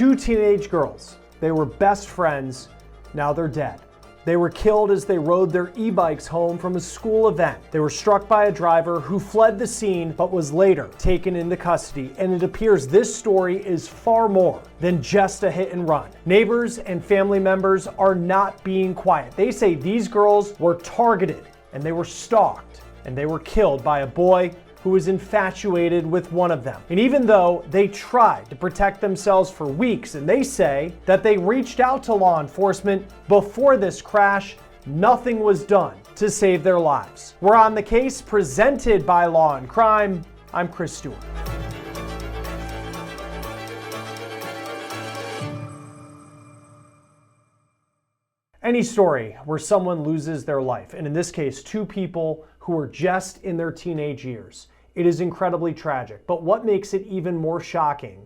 Two teenage girls. They were best friends. Now they're dead. They were killed as they rode their e-bikes home from a school event. They were struck by a driver who fled the scene but was later taken into custody. And it appears this story is far more than just a hit and run. Neighbors and family members are not being quiet. They say these girls were targeted and they were stalked and they were killed by a boy who was infatuated with one of them. And even though they tried to protect themselves for weeks, and they say that they reached out to law enforcement before this crash, nothing was done to save their lives. We're on the case presented by Law&Crime. I'm Chris Stewart. Any story where someone loses their life, and in this case, two people who are just in their teenage years, it is incredibly tragic. But what makes it even more shocking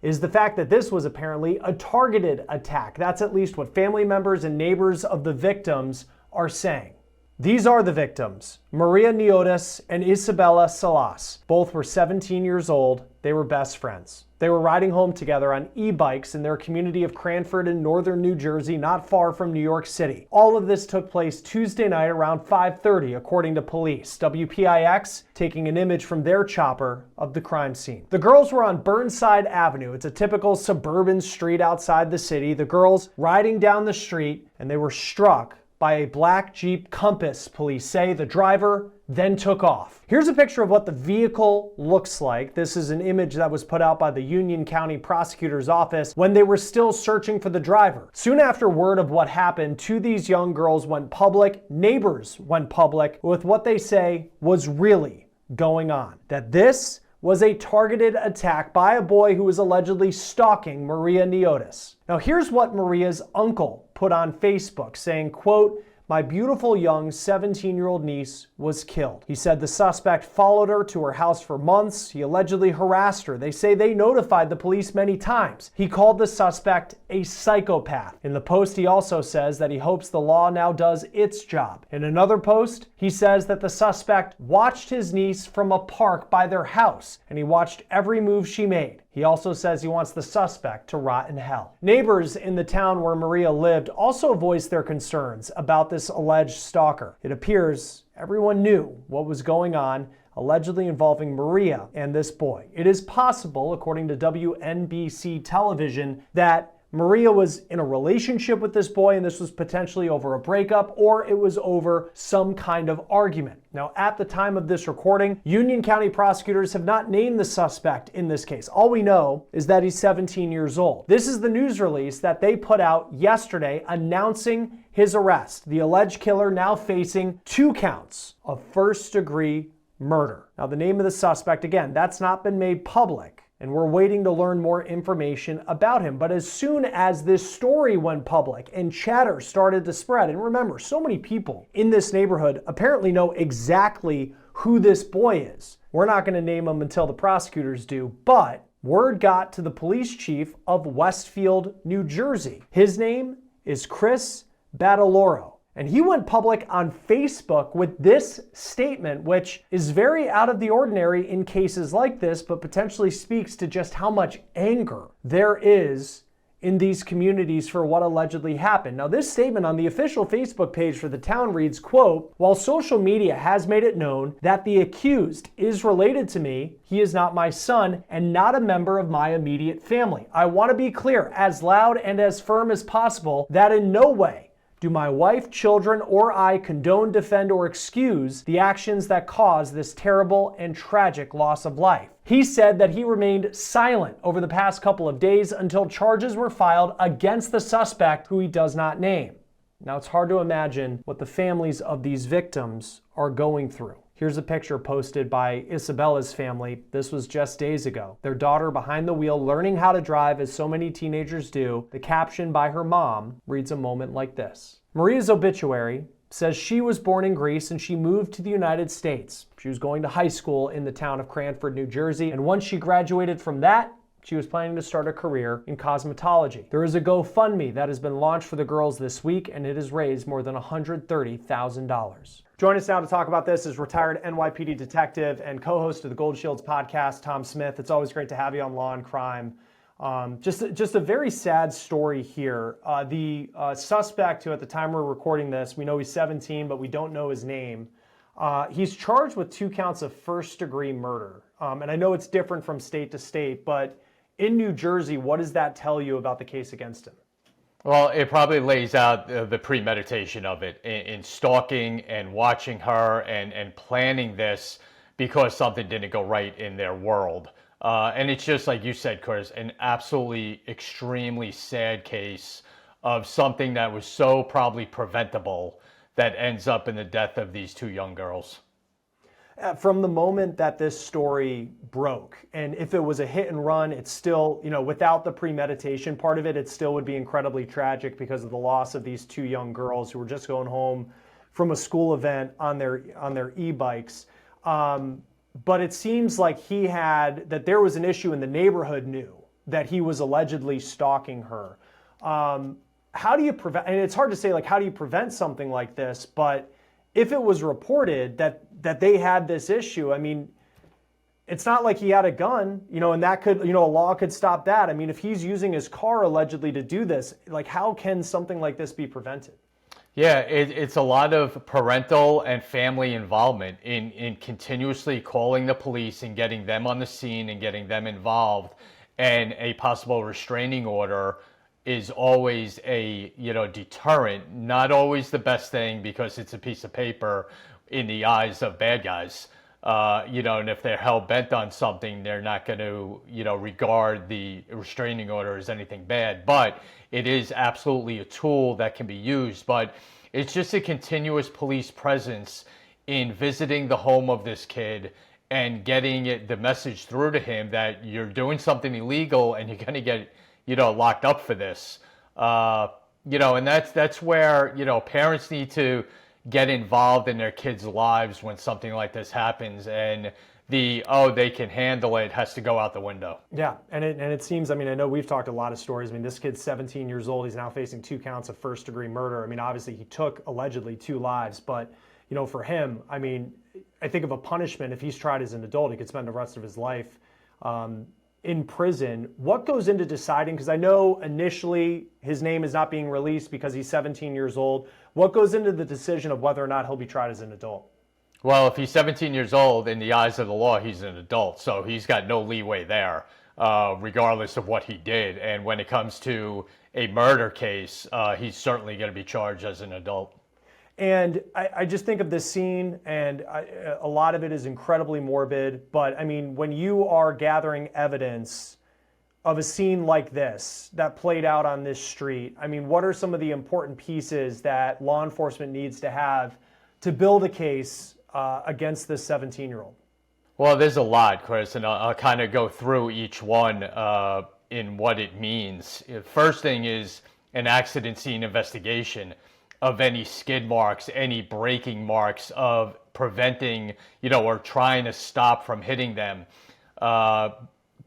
is the fact that this was apparently a targeted attack. That's at least what family members and neighbors of the victims are saying. These are the victims, Maria Niotis and Isabella Salas. Both were 17 years old. They were best friends. They were riding home together on e-bikes in their community of Cranford in northern New Jersey, not far from New York City. All of this took place Tuesday night around 5:30, according to police. WPIX taking an image from their chopper of the crime scene. The girls were on Burnside Avenue. It's a typical suburban street outside the city. The girls riding down the street, and they were struck by a black Jeep Compass, police say. The driver then took off. Here's a picture of what the vehicle looks like. This is an image that was put out by the Union County Prosecutor's Office when they were still searching for the driver. Soon after word of what happened to these young girls went public, neighbors went public with what they say was really going on. That this was a targeted attack by a boy who was allegedly stalking Maria Niotis. Now here's what Maria's uncle put on Facebook saying, quote, "My beautiful young 17-year-old niece was killed." He said the suspect followed her to her house for months. He allegedly harassed her. They say they notified the police many times. He called the suspect a psychopath. In the post, he also says that he hopes the law now does its job. In another post, he says that the suspect watched his niece from a park by their house, and he watched every move she made. He also says he wants the suspect to rot in hell. Neighbors in the town where Maria lived also voiced their concerns about this alleged stalker. It appears everyone knew what was going on, allegedly involving Maria and this boy. It is possible, according to WNBC television, that Maria was in a relationship with this boy and this was potentially over a breakup, or it was over some kind of argument. Now, at the time of this recording, Union County prosecutors have not named the suspect in this case. All we know is that he's 17 years old. This is the news release that they put out yesterday announcing his arrest. The alleged killer now facing 2 counts of first-degree murder. Now, the name of the suspect, again, that's not been made public, and we're waiting to learn more information about him. But as soon as this story went public and chatter started to spread, and remember, so many people in this neighborhood apparently know exactly who this boy is. We're not going to name him until the prosecutors do, but word got to the police chief of Westfield, New Jersey. His name is Chris Badaloro. And he went public on Facebook with this statement, which is very out of the ordinary in cases like this, but potentially speaks to just how much anger there is in these communities for what allegedly happened. Now, this statement on the official Facebook page for the town reads, quote, "While social media has made it known that the accused is related to me, he is not my son and not a member of my immediate family. I want to be clear, as loud and as firm as possible, that in no way do my wife, children, or I condone, defend, or excuse the actions that cause this terrible and tragic loss of life." He said that he remained silent over the past couple of days until charges were filed against the suspect, who he does not name. Now, it's hard to imagine what the families of these victims are going through. Here's a picture posted by Isabella's family. This was just days ago. Their daughter behind the wheel, learning how to drive as so many teenagers do. The caption by her mom reads a moment like this. Maria's obituary says she was born in Greece and she moved to the United States. She was going to high school in the town of Cranford, New Jersey, and once she graduated from that, she was planning to start a career in cosmetology. There is a GoFundMe that has been launched for the girls this week, and it has raised more than $130,000. Join us now to talk about this is retired NYPD detective and co-host of the Gold Shields podcast, Tom Smith. It's always great to have you on Law and Crime. Just a very sad story here. The suspect, who at the time we're recording this, we know he's 17, but we don't know his name. He's charged with 2 counts of first-degree murder. And I know it's different from state to state, but in New Jersey, what does that tell you about the case against him? Well, it probably lays out the premeditation of it in stalking and watching her and planning this because something didn't go right in their world. And it's just like you said, Chris, an absolutely extremely sad case of something that was so probably preventable that ends up in the death of these 2 young girls. From the moment that this story broke, and if it was a hit and run, it's still, without the premeditation part of it, it still would be incredibly tragic because of the loss of these 2 young girls who were just going home from a school event on their e-bikes. But it seems like that there was an issue, and the neighborhood knew that he was allegedly stalking her. How do you prevent, and it's hard to say, like, how do you prevent something like this? But if it was reported that they had this issue, I mean, it's not like he had a gun, and that could, a law could stop that. I mean, if he's using his car allegedly to do this, like, how can something like this be prevented? Yeah, it's a lot of parental and family involvement in continuously calling the police and getting them on the scene and getting them involved. And a possible restraining order is always a deterrent. Not always the best thing because it's a piece of paper in the eyes of bad guys. And if they're hell bent on something, they're not going to regard the restraining order as anything bad. But it is absolutely a tool that can be used. But it's just a continuous police presence in visiting the home of this kid and getting the message through to him that you're doing something illegal and you're going to get locked up for this. And that's where parents need to get involved in their kids' lives when something like this happens, and they can handle it has to go out the window. Yeah, and it seems, I mean, I know we've talked a lot of stories. I mean, this kid's 17 years old. He's now facing 2 counts of first-degree murder. I mean, obviously he took allegedly 2 lives, but for him, I mean, I think of a punishment. If he's tried as an adult, he could spend the rest of his life in prison. What goes into deciding, because I know initially his name is not being released because he's 17 years old. What goes into the decision of whether or not he'll be tried as an adult? Well, if he's 17 years old, in the eyes of the law, he's an adult. So he's got no leeway there, regardless of what he did. And when it comes to a murder case, he's certainly going to be charged as an adult. And I just think of this scene, and a lot of it is incredibly morbid. But I mean, when you are gathering evidence of a scene like this that played out on this street, I mean, what are some of the important pieces that law enforcement needs to have to build a case against this 17-year-old? Well, there's a lot, Chris, and I'll kind of go through each one in what it means. First thing is an accident scene investigation of any skid marks, any braking marks, of preventing, or trying to stop from hitting them.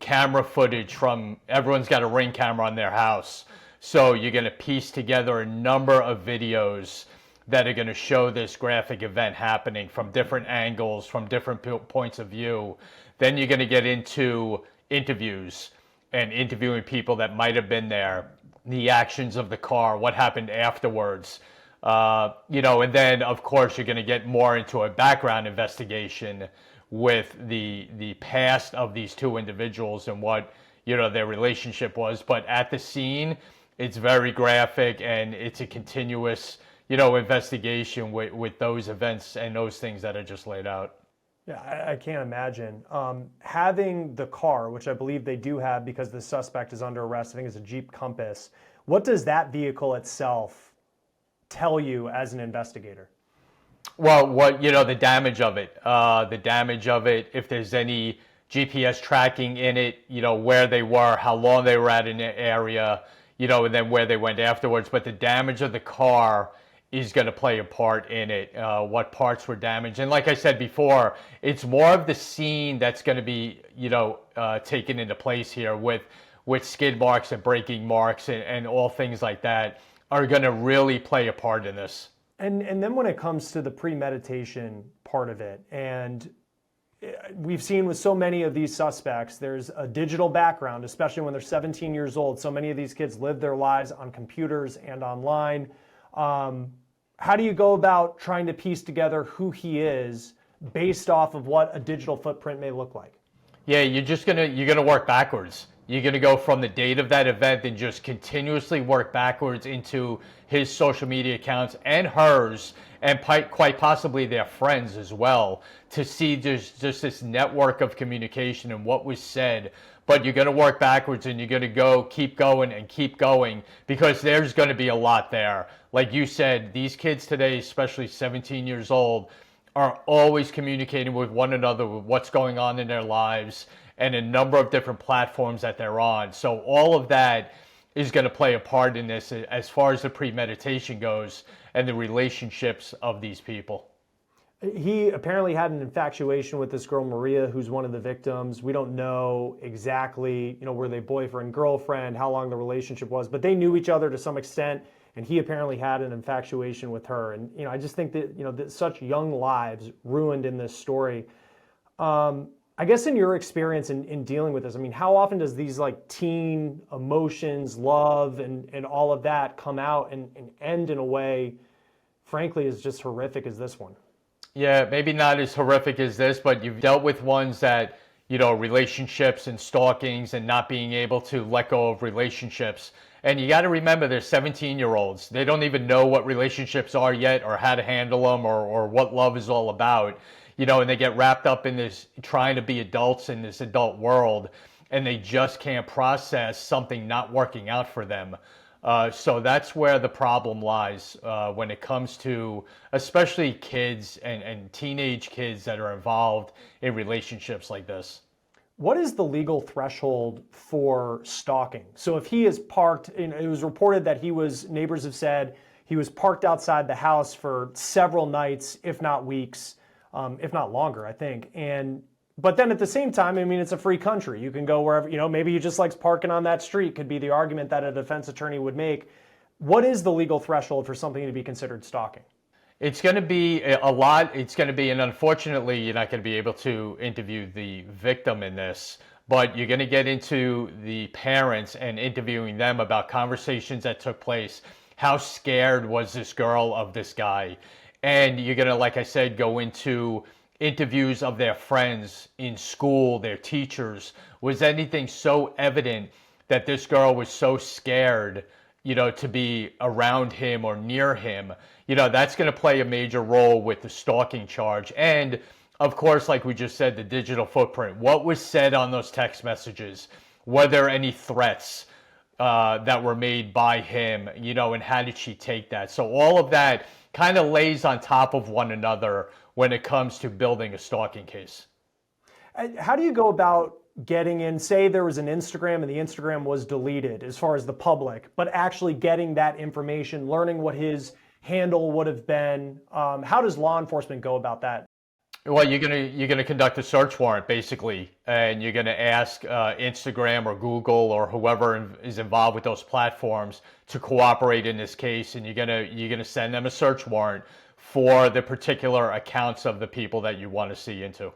Camera footage from, everyone's got a Ring camera on their house. So you're going to piece together a number of videos that are going to show this graphic event happening from different angles, from different points of view. Then you're going to get into interviews and interviewing people that might have been there, the actions of the car, what happened afterwards. And then, of course, you're going to get more into a background investigation with the past of these 2 individuals and what, their relationship was. But at the scene, it's very graphic, and it's a continuous, investigation with those events and those things that are just laid out. Yeah, I can't imagine. Having the car, which I believe they do have because the suspect is under arrest, I think it's a Jeep Compass. What does that vehicle itself tell you as an investigator? Well, the damage of it, if there's any GPS tracking in it, where they were, how long they were at in the area, and then where they went afterwards. But the damage of the car is going to play a part in it, what parts were damaged. And like I said before, it's more of the scene that's going to be, taken into place here with skid marks and braking marks and all things like that are going to really play a part in this. And then when it comes to the premeditation part of it, and we've seen with so many of these suspects, there's a digital background, especially when they're 17 years old. So many of these kids live their lives on computers and online. How do you go about trying to piece together who he is based off of what a digital footprint may look like? Yeah, you're gonna work backwards. You're gonna go from the date of that event and just continuously work backwards into his social media accounts and hers, and quite possibly their friends as well, to see just this network of communication and what was said. But you're gonna work backwards, and you're gonna keep going and keep going, because there's gonna be a lot there. Like you said, these kids today, especially 17 years old, are always communicating with one another with what's going on in their lives and a number of different platforms that they're on. So all of that is going to play a part in this as far as the premeditation goes and the relationships of these people. He apparently had an infatuation with this girl, Maria, who's one of the victims. We don't know exactly, were they boyfriend, girlfriend, how long the relationship was, but they knew each other to some extent. And he apparently had an infatuation with her. And, I just think that, that such young lives ruined in this story. I guess in your experience in dealing with this, how often does these like teen emotions, love, and all of that come out and end in a way, frankly, as just horrific as this one? Yeah, maybe not as horrific as this, but you've dealt with ones that, relationships and stalkings and not being able to let go of relationships. And you got to remember, they're 17-year-olds. They don't even know what relationships are yet, or how to handle them, or what love is all about. And they get wrapped up in this, trying to be adults in this adult world, and they just can't process something not working out for them. So that's where the problem lies when it comes to especially kids and teenage kids that are involved in relationships like this. What is the legal threshold for stalking? So if he is parked, it was reported that neighbors have said he was parked outside the house for several nights, if not weeks, if not longer, I think. But then at the same time, it's a free country. You can go wherever, maybe he just likes parking on that street, could be the argument that a defense attorney would make. What is the legal threshold for something to be considered stalking? It's going to be a lot. It's going to be, and unfortunately, you're not going to be able to interview the victim in this, but you're going to get into the parents and interviewing them about conversations that took place. How scared was this girl of this guy? And you're going to, like I said, go into interviews of their friends in school, their teachers. Was anything so evident that this girl was so scared, to be around him or near him? That's going to play a major role with the stalking charge. And of course, like we just said, the digital footprint. What was said on those text messages? Were there any threats that were made by him? And how did she take that? So all of that kind of lays on top of one another when it comes to building a stalking case. How do you go about getting in, say there was an Instagram and the Instagram was deleted as far as the public, but actually getting that information, learning what his handle would have been? How does law enforcement go about that? Well, you're gonna conduct a search warrant basically, and you're gonna ask Instagram or Google or whoever is involved with those platforms to cooperate in this case, and you're gonna send them a search warrant for the particular accounts of the people that you want to see into.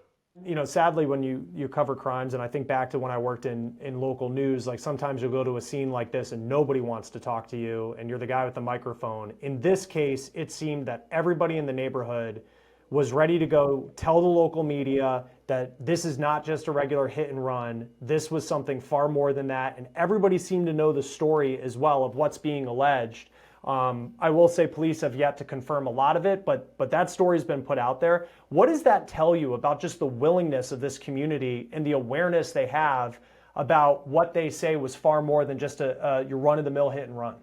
Sadly, when you cover crimes, and I think back to when I worked in local news, like sometimes you'll go to a scene like this and nobody wants to talk to you, and you're the guy with the microphone. In this case, it seemed that everybody in the neighborhood was ready to go tell the local media that this is not just a regular hit and run. This was something far more than that, and everybody seemed to know the story as well of what's being alleged. I will say police have yet to confirm a lot of it, but that story's been put out there. What does that tell you about just the willingness of this community and the awareness they have about what they say was far more than just your run-of-the-mill hit and run?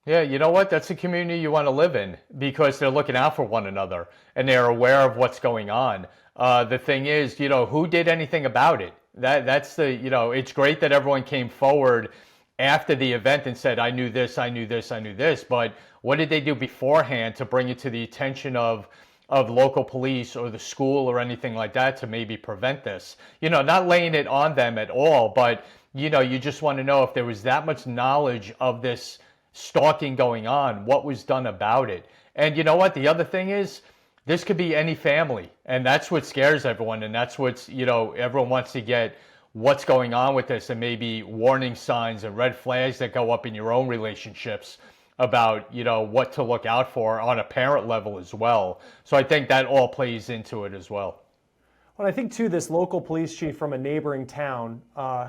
Yeah, you know what? That's a community you want to live in, because they're looking out for one another and they're aware of what's going on. The thing is, who did anything about it? That's it's great that everyone came forward after the event and said, I knew this, I knew this, I knew this, but what did they do beforehand to bring it to the attention of local police or the school or anything like that to maybe prevent this? Not laying it on them at all, but you just want to know if there was that much knowledge of this stalking going on, what was done about it. And you know what? The other thing is, this could be any family. And that's what scares everyone. And that's what's, everyone wants to get what's going on with this, and maybe warning signs and red flags that go up in your own relationships about, what to look out for on a parent level as well. So I think that all plays into it as well. Well, I think, too, this local police chief from a neighboring town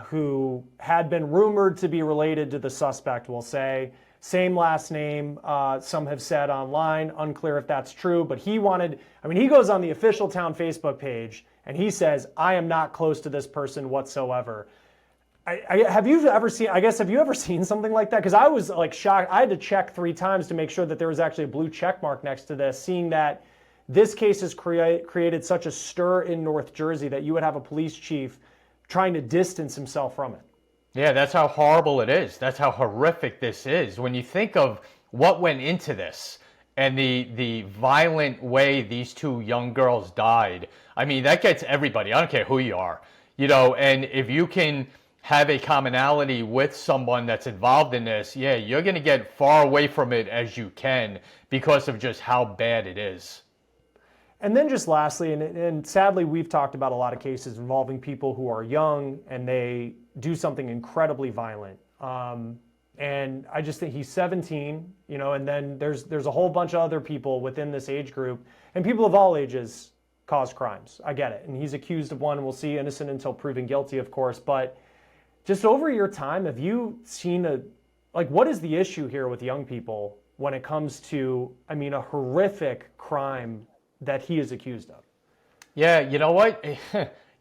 who had been rumored to be related to the suspect, we'll say, same last name, some have said online, unclear if that's true, but he goes on the official town Facebook page and he says, I am not close to this person whatsoever. Have you ever seen something like that? Because I was like shocked. I had to check 3 times to make sure that there was actually a blue check mark next to this, seeing that this case has created such a stir in North Jersey that you would have a police chief trying to distance himself from it. Yeah, that's how horrible it is. That's how horrific this is. When you think of what went into this and the violent way these 2 young girls died, I mean, that gets everybody. I don't care who you are, and if you can have a commonality with someone that's involved in this, yeah, you're going to get far away from it as you can because of just how bad it is. And then just lastly, and sadly, we've talked about a lot of cases involving people who are young and they do something incredibly violent. And I just think he's 17, and then there's a whole bunch of other people within this age group, and people of all ages cause crimes. I get it. And he's accused of one, and we'll see innocent until proven guilty, of course. But just over your time, have you seen what is the issue here with young people when it comes to, a horrific crime that he is accused of? Yeah, you know what?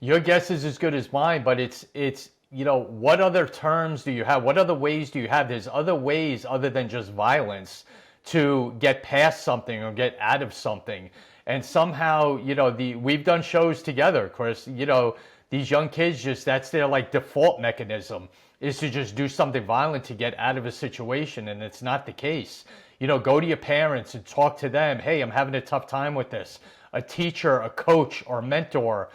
Your guess is as good as mine, but it's what other terms do you have? What other ways do you have? There's other ways other than just violence to get past something or get out of something. And somehow, we've done shows together, Chris, these young kids that's their default mechanism is to just do something violent to get out of a situation. And it's not the case. Go to your parents and talk to them. Hey, I'm having a tough time with this. A teacher, a coach, or mentor,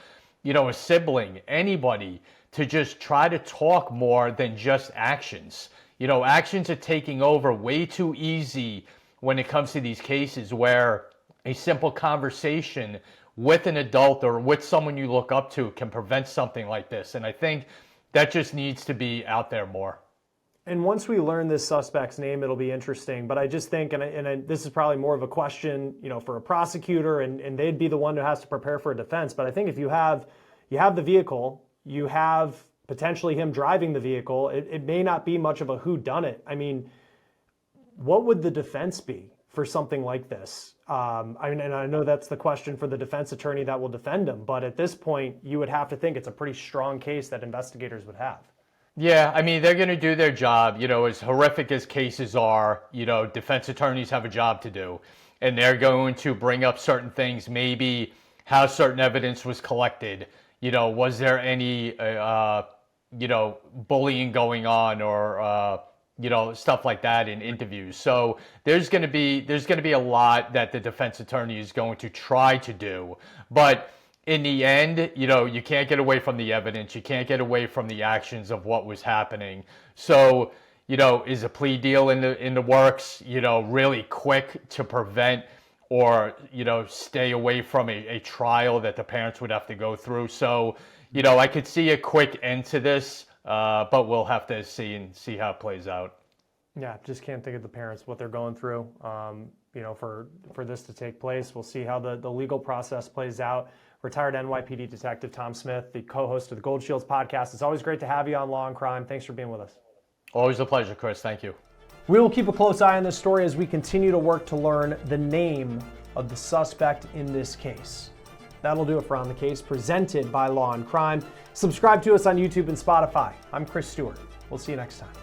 a sibling, anybody, to just try to talk more than just actions. Actions are taking over way too easy when it comes to these cases where a simple conversation with an adult or with someone you look up to can prevent something like this. And I think that just needs to be out there more. And once we learn this suspect's name, it'll be interesting. But I just think, and this is probably more of a question, for a prosecutor, and they'd be the one who has to prepare for a defense. But I think if you have the vehicle, you have potentially him driving the vehicle, it may not be much of a whodunit. What would the defense be for something like this? And I know that's the question for the defense attorney that will defend him. But at this point, you would have to think it's a pretty strong case that investigators would have. Yeah, they're going to do their job. As horrific as cases are, defense attorneys have a job to do. And they're going to bring up certain things, maybe how certain evidence was collected. Was there any, bullying going on or, stuff like that in interviews. So there's going to be a lot that the defense attorney is going to try to do. But in the end, you can't get away from the evidence. You can't get away from the actions of what was happening. So, is a plea deal in the works, really quick to prevent or, stay away from a trial that the parents would have to go through. So, I could see a quick end to this, but we'll have to see how it plays out. Yeah, just can't think of the parents, what they're going through, for this to take place. We'll see how the legal process plays out. Retired NYPD Detective Tom Smith, the co-host of the Gold Shields podcast. It's always great to have you on Law and Crime. Thanks for being with us. Always a pleasure, Chris. Thank you. We will keep a close eye on this story as we continue to work to learn the name of the suspect in this case. That'll do it for On the Case, presented by Law and Crime. Subscribe to us on YouTube and Spotify. I'm Chris Stewart. We'll see you next time.